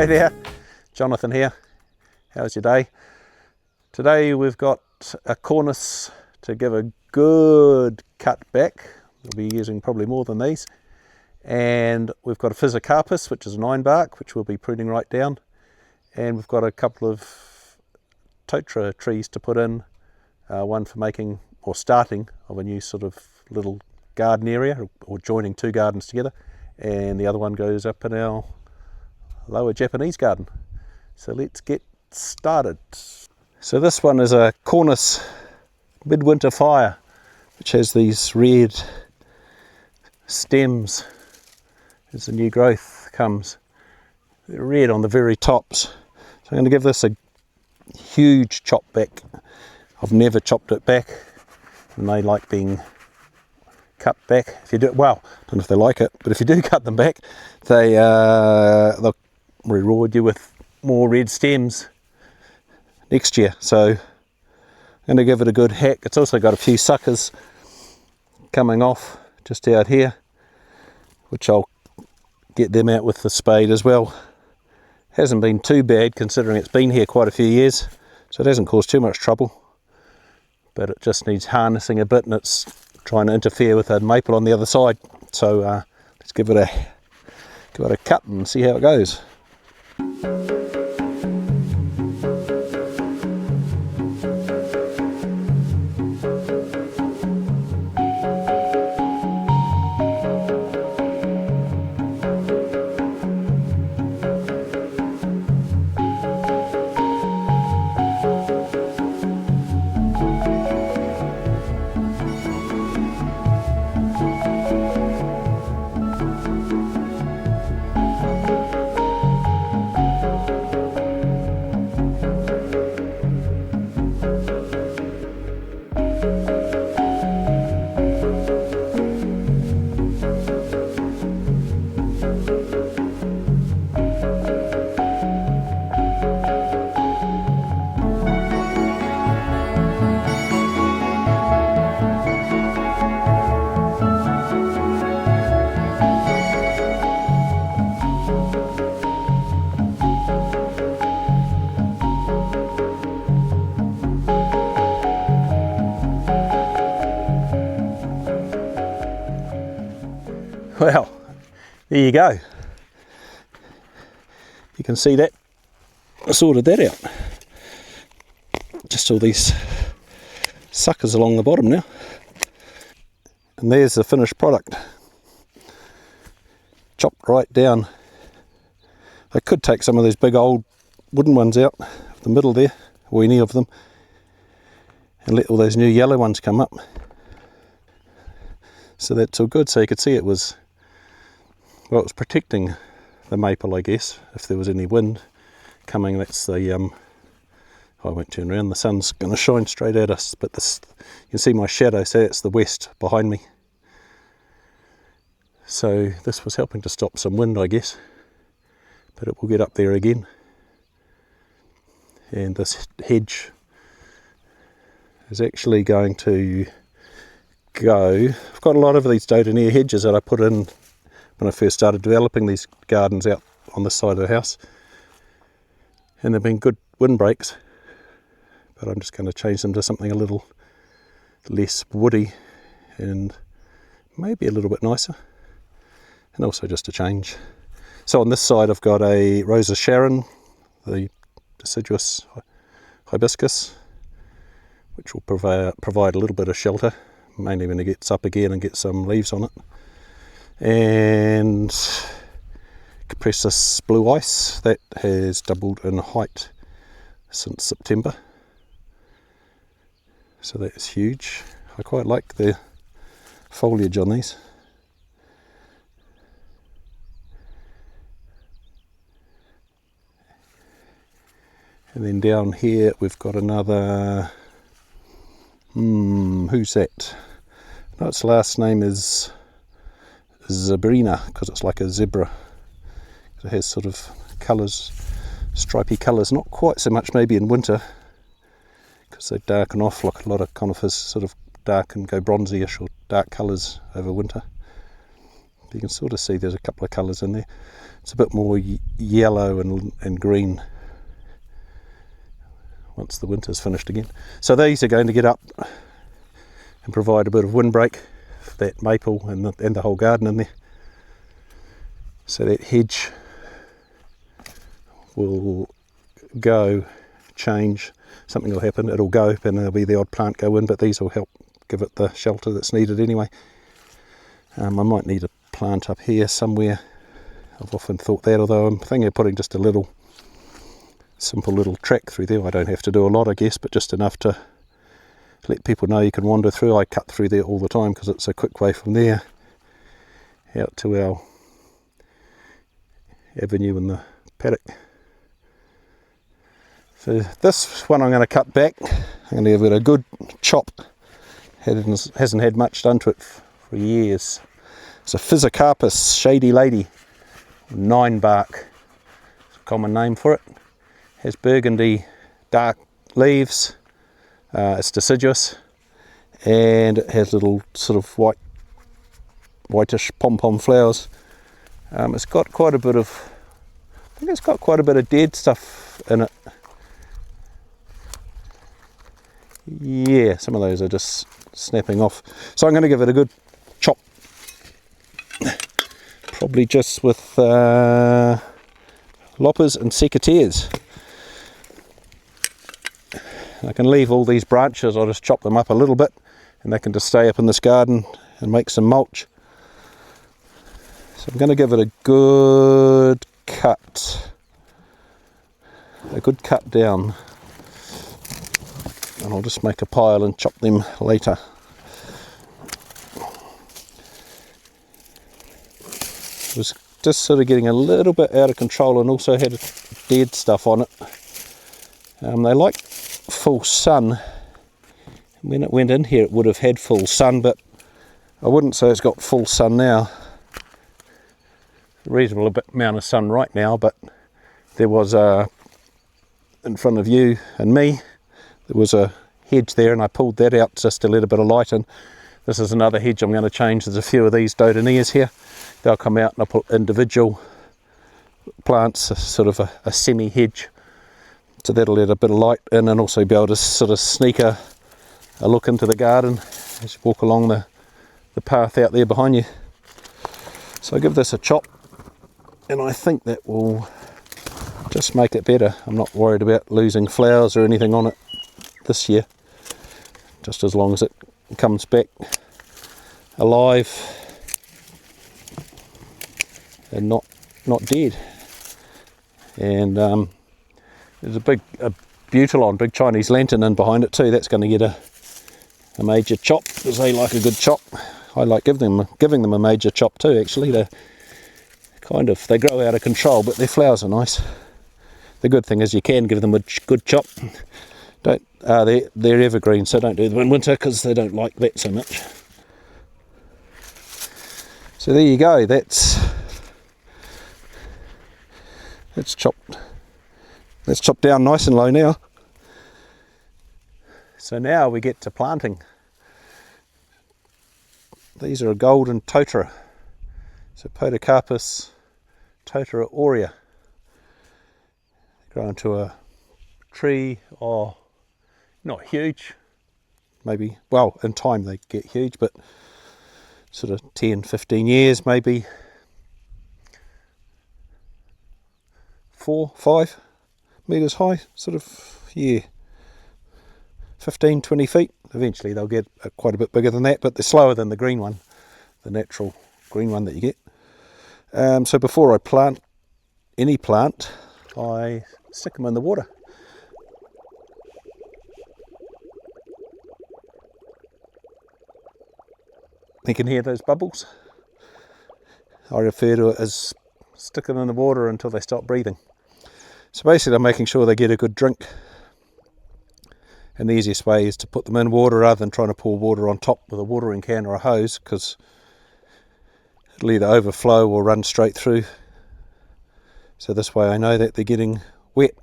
Hello there, Jonathan here. How's your day? Today we've got a Cornus to give a good cut back. We'll be using probably more than these. And we've got a Physocarpus, which is a Ninebark, which we'll be pruning right down. And we've got a couple of Totara trees to put in. One for making or starting of a new sort of little garden area, or joining two gardens together. And the other one goes up in our lower Japanese garden. So let's get started. So this one is a Cornus Midwinter Fire, which has these red stems as the new growth comes. They're red on the very tops. So I'm going to give this a huge chop back. I've never chopped it back, and they like being cut back. If you do, well, I don't know if they like it, but if you do cut them back, they'll reward you with more red stems next year. So I'm going to give it a good hack. It's also got a few suckers coming off just out here, which I'll get them out with the spade as well. Hasn't been too bad considering it's been here quite a few years, so it hasn't caused too much trouble, but it just needs harnessing a bit, and it's trying to interfere with a maple on the other side. So let's give it a cut and see how it goes. Well, there you go. You can see that I sorted that out. Just all these suckers along the bottom now. And there's the finished product. Chopped right down. I could take some of those big old wooden ones out of the middle there, or any of them, and let all those new yellow ones come up. So that's all good. So you could see it was, well, it was protecting the maple, I guess, if there was any wind coming. That's the, I won't turn around, the sun's going to shine straight at us, but this, you can see my shadow, so it's the west behind me. So this was helping to stop some wind, I guess, but it will get up there again. And this hedge is actually going to go, I've got a lot of these Dodonea hedges that I put in when I first started developing these gardens out on this side of the house, and they've been good windbreaks, but I'm just going to change them to something a little less woody and maybe a little bit nicer, and also just a change. So on this side I've got a Rosa Sharon, the deciduous hibiscus, which will provide a little bit of shelter, mainly when it gets up again and get some leaves on it. And Capressus blue ice, that has doubled in height since September, so that is huge. I quite like the foliage on these. And then down here we've got another, who's that? No, its last name is Zebrina, because it's like a zebra. It has sort of colours, stripy colours, not quite so much maybe in winter, because they darken off like a lot of conifers, sort of darken, go bronzy-ish or dark colours over winter. You can sort of see there's a couple of colours in there. It's a bit more yellow and green once the winter's finished again. So these are going to get up and provide a bit of windbreak for that maple and the whole garden in there. So that hedge will change, something will happen, it'll go, and there'll be the odd plant go in, but these will help give it the shelter that's needed anyway. I might need a plant up here somewhere. I've often thought that, although I'm thinking of putting just a simple little track through there. I don't have to do a lot, I guess, but just enough to let people know you can wander through. I cut through there all the time because it's a quick way from there out to our avenue in the paddock. So this one I'm going to cut back. I'm going to give it a good chop. Hasn't had much done to it for years. It's a Physocarpus shady lady, Ninebark. It's a common name for it. Has burgundy dark leaves. It's deciduous, and it has little sort of whitish pom-pom flowers. It's got quite a bit of, I think it's got quite a bit of dead stuff in it. Yeah, some of those are just snapping off. So I'm going to give it a good chop, probably just with loppers and secateurs. I can leave all these branches, I'll just chop them up a little bit, and they can just stay up in this garden and make some mulch. So I'm going to give it a good cut down, and I'll just make a pile and chop them later. It was just sort of getting a little bit out of control, and also had dead stuff on it. They like full sun. When it went in here it would have had full sun, but I wouldn't say it's got full sun now. A reasonable amount of sun right now, but there was in front of you and me, there was a hedge there, and I pulled that out just to let a bit of light in. This is another hedge I'm going to change. There's a few of these dodonias here. They'll come out, and I'll put individual plants, sort of a semi hedge. So that'll let a bit of light in, and also be able to sort of sneak a look into the garden as you walk along the path out there behind you. So I'll give this a chop, and I think that will just make it better. I'm not worried about losing flowers or anything on it this year, just as long as it comes back alive and not dead. And there's a big butylon, big Chinese lantern in behind it too. That's going to get a major chop, because they like a good chop. I like giving them a major chop too, actually. They grow out of control, but their flowers are nice. The good thing is you can give them a good chop. They're evergreen, so don't do them in winter because they don't like that so much. So there you go. That's chopped. Let's chop down nice and low now. So now we get to planting. These are a Golden Totara. So Podocarpus, Totara Aurea. Grow into a tree, or not huge. Maybe, well, in time they get huge, but sort of 10, 15 years maybe. 4, 5 metres high, sort of, yeah, 15, 20 feet. Eventually they'll get quite a bit bigger than that, but they're slower than the green one, the natural green one that you get. So before I plant any plant, I stick them in the water. You can hear those bubbles. I refer to it as stick them in the water until they stop breathing. So basically I'm making sure they get a good drink, and the easiest way is to put them in water rather than trying to pour water on top with a watering can or a hose, because it'll either overflow or run straight through. So this way I know that they're getting wet,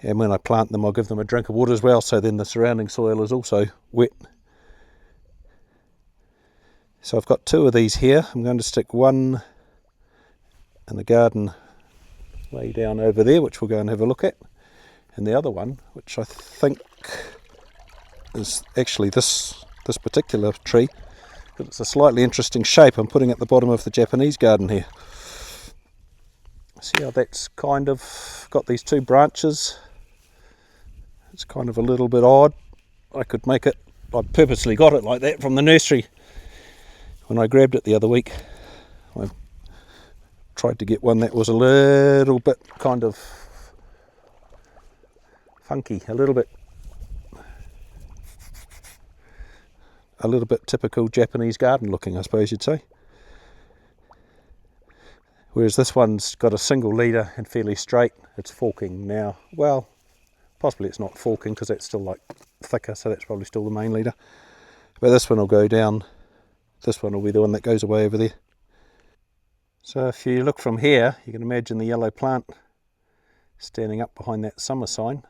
and when I plant them I'll give them a drink of water as well, so then the surrounding soil is also wet. So I've got 2 of these here. I'm going to stick one in the garden way down over there, which we'll go and have a look at, and the other one, which I think is actually this particular tree, but it's a slightly interesting shape. I'm putting at the bottom of the Japanese garden here. See how that's kind of got these 2 branches? It's kind of a little bit odd. I could make it, I purposely got it like that from the nursery when I grabbed it the other week. I tried to get one that was a little bit kind of funky, a little bit typical Japanese garden looking, I suppose you'd say. Whereas this one's got a single leader and fairly straight. It's forking now. Well, possibly it's not forking because it's still like thicker, so that's probably still the main leader. But this one will go down. This one will be the one that goes away over there. So if you look from here, you can imagine the yellow plant standing up behind that summer sign.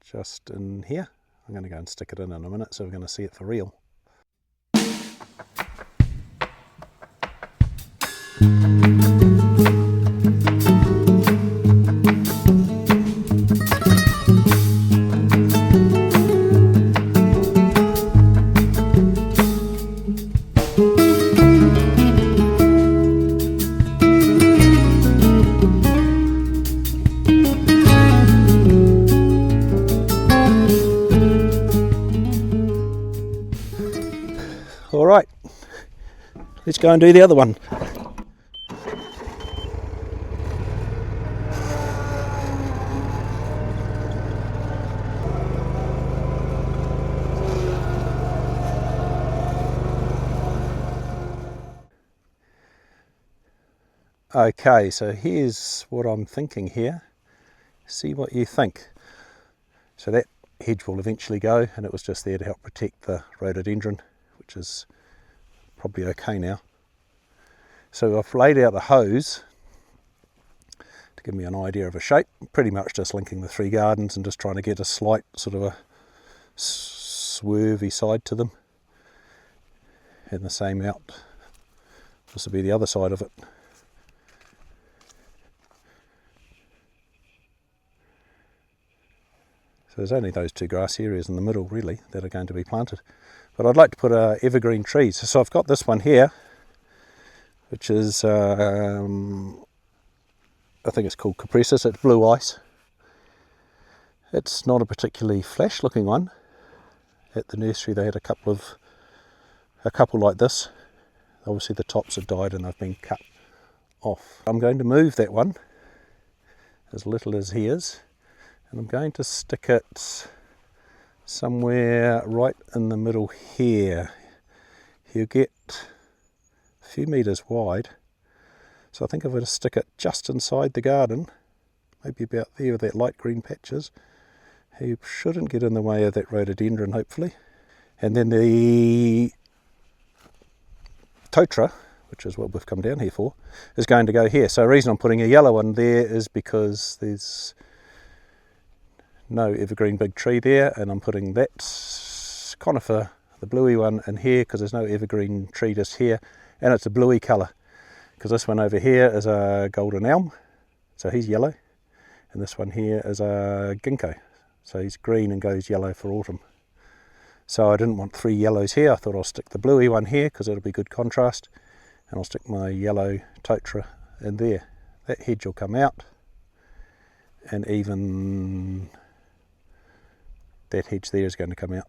Just in here. I'm going to go and stick it in a minute, so we're going to see it for real. Alright, let's go and do the other one. Okay, so here's what I'm thinking here. See what you think. So that hedge will eventually go, and it was just there to help protect the rhododendron, which is probably okay now. So I've laid out the hose to give me an idea of a shape, pretty much just linking the 3 gardens and just trying to get a slight sort of a swervy side to them, and the same out. This will be the other side of it. So there's only those 2 grass areas in the middle really that are going to be planted. But I'd like to put evergreen trees. So I've got this one here, which is, I think it's called Capressus. It's blue ice. It's not a particularly flash looking one. At the nursery they had a couple like this. Obviously the tops have died and they've been cut off. I'm going to move that one, as little as he is, and I'm going to stick it somewhere right in the middle here. He'll get a few metres wide, so I think if I just stick it just inside the garden, maybe about there where that light green patch is, he shouldn't get in the way of that rhododendron hopefully. And then the Totara, which is what we've come down here for, is going to go here. So the reason I'm putting a yellow one there is because there's no evergreen big tree there, and I'm putting that conifer, the bluey one, in here because there's no evergreen tree just here, and it's a bluey colour because this one over here is a golden elm, so he's yellow, and this one here is a ginkgo, so he's green and goes yellow for autumn. So I didn't want 3 yellows here. I thought I'll stick the bluey one here because it'll be good contrast, and I'll stick my yellow Totara in there. That hedge will come out, and even that hedge there is going to come out,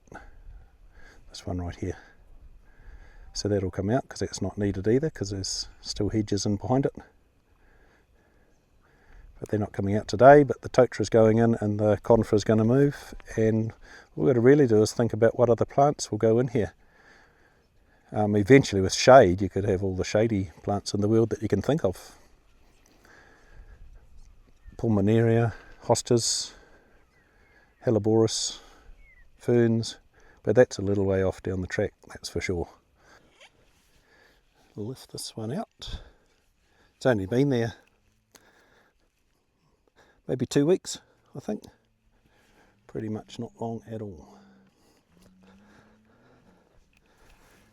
this one right here. So that'll come out because that's not needed either because there's still hedges in behind it. But they're not coming out today, but the Totara is going in and the conifer is going to move, and what we've got to really do is think about what other plants will go in here. Eventually with shade you could have all the shady plants in the world that you can think of. Pulmonaria, hostas, Helleborus, ferns, but that's a little way off down the track, that's for sure. We'll lift this one out. It's only been there maybe 2 weeks, I think. Pretty much not long at all.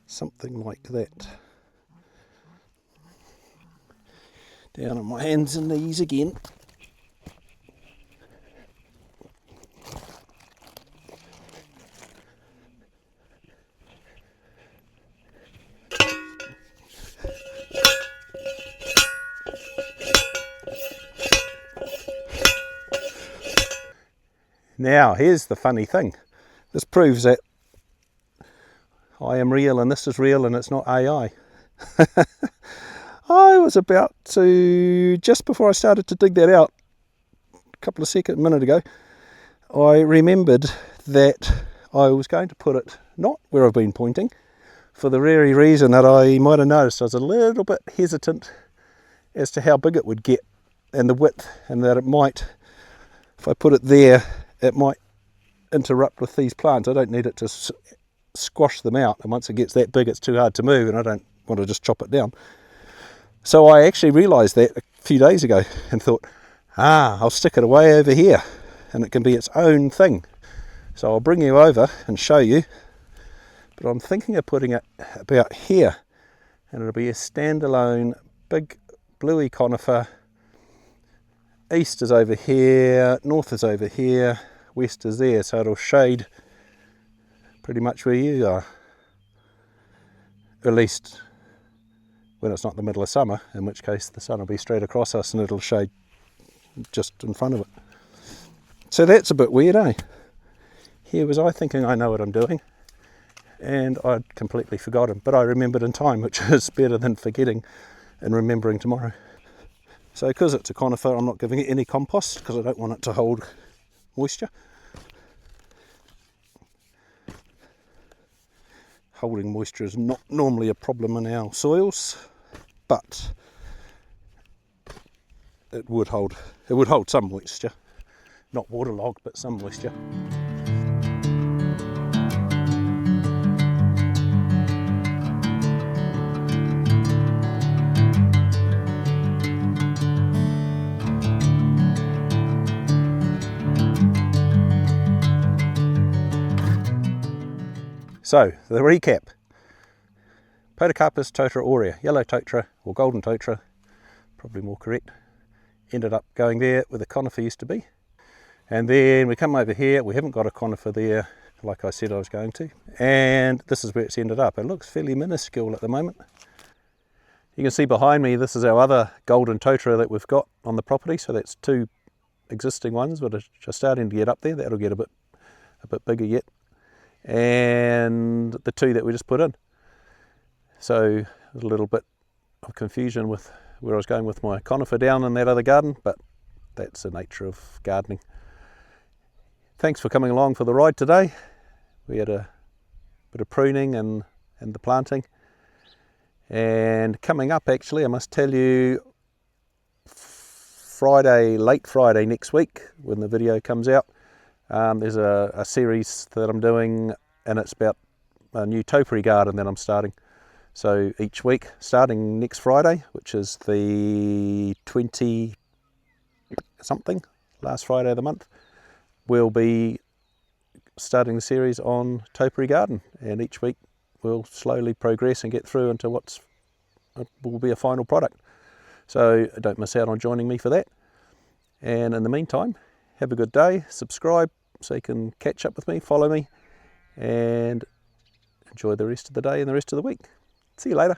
something like that. Down on my hands and knees again. Now, here's the funny thing. This proves that I am real and this is real and it's not AI. I was about to, just before I started to dig that out, a minute ago, I remembered that I was going to put it not where I've been pointing, for the very reason that I might have noticed I was a little bit hesitant as to how big it would get and the width, and that it might, if I put it there, it might interrupt with these plants. I don't need it to squash them out, and once it gets that big it's too hard to move and I don't want to just chop it down. So I actually realised that a few days ago and thought, I'll stick it away over here and it can be its own thing. So I'll bring you over and show you, but I'm thinking of putting it about here, and it'll be a standalone big bluey conifer. East is over here, north is over here, west is there, so it'll shade pretty much where you are, at least when it's not the middle of summer, in which case the sun will be straight across us and it'll shade just in front of it. So that's a bit weird, eh? Here was I thinking I know what I'm doing, and I'd completely forgotten, but I remembered in time, which is better than forgetting and remembering tomorrow. So because it's a conifer, I'm not giving it any compost because I don't want it to hold moisture. Holding moisture is not normally a problem in our soils, but it would hold some moisture, not waterlogged, but some moisture. So, the recap. Podocarpus Totara Aurea, yellow Totara, or Golden Totara, probably more correct. Ended up going there where the conifer used to be. And then we come over here, we haven't got a conifer there, like I said I was going to. And this is where it's ended up. It looks fairly minuscule at the moment. You can see behind me, this is our other Golden Totara that we've got on the property. So that's two existing ones, but are just starting to get up there. That'll get a bit bigger yet. And the two that we just put in. So a little bit of confusion with where I was going with my conifer down in that other garden, but that's the nature of gardening. Thanks for coming along for the ride today. We had a bit of pruning and the planting. And coming up, actually, I must tell you, late Friday next week, when the video comes out, there's a series that I'm doing, and it's about a new topiary garden that I'm starting. So each week, starting next Friday, which is the 20-something, last Friday of the month, we'll be starting the series on topiary garden, and each week we'll slowly progress and get through into what will be a final product. So don't miss out on joining me for that. And in the meantime, have a good day, subscribe so you can catch up with me, follow me, and enjoy the rest of the day and the rest of the week. See you later.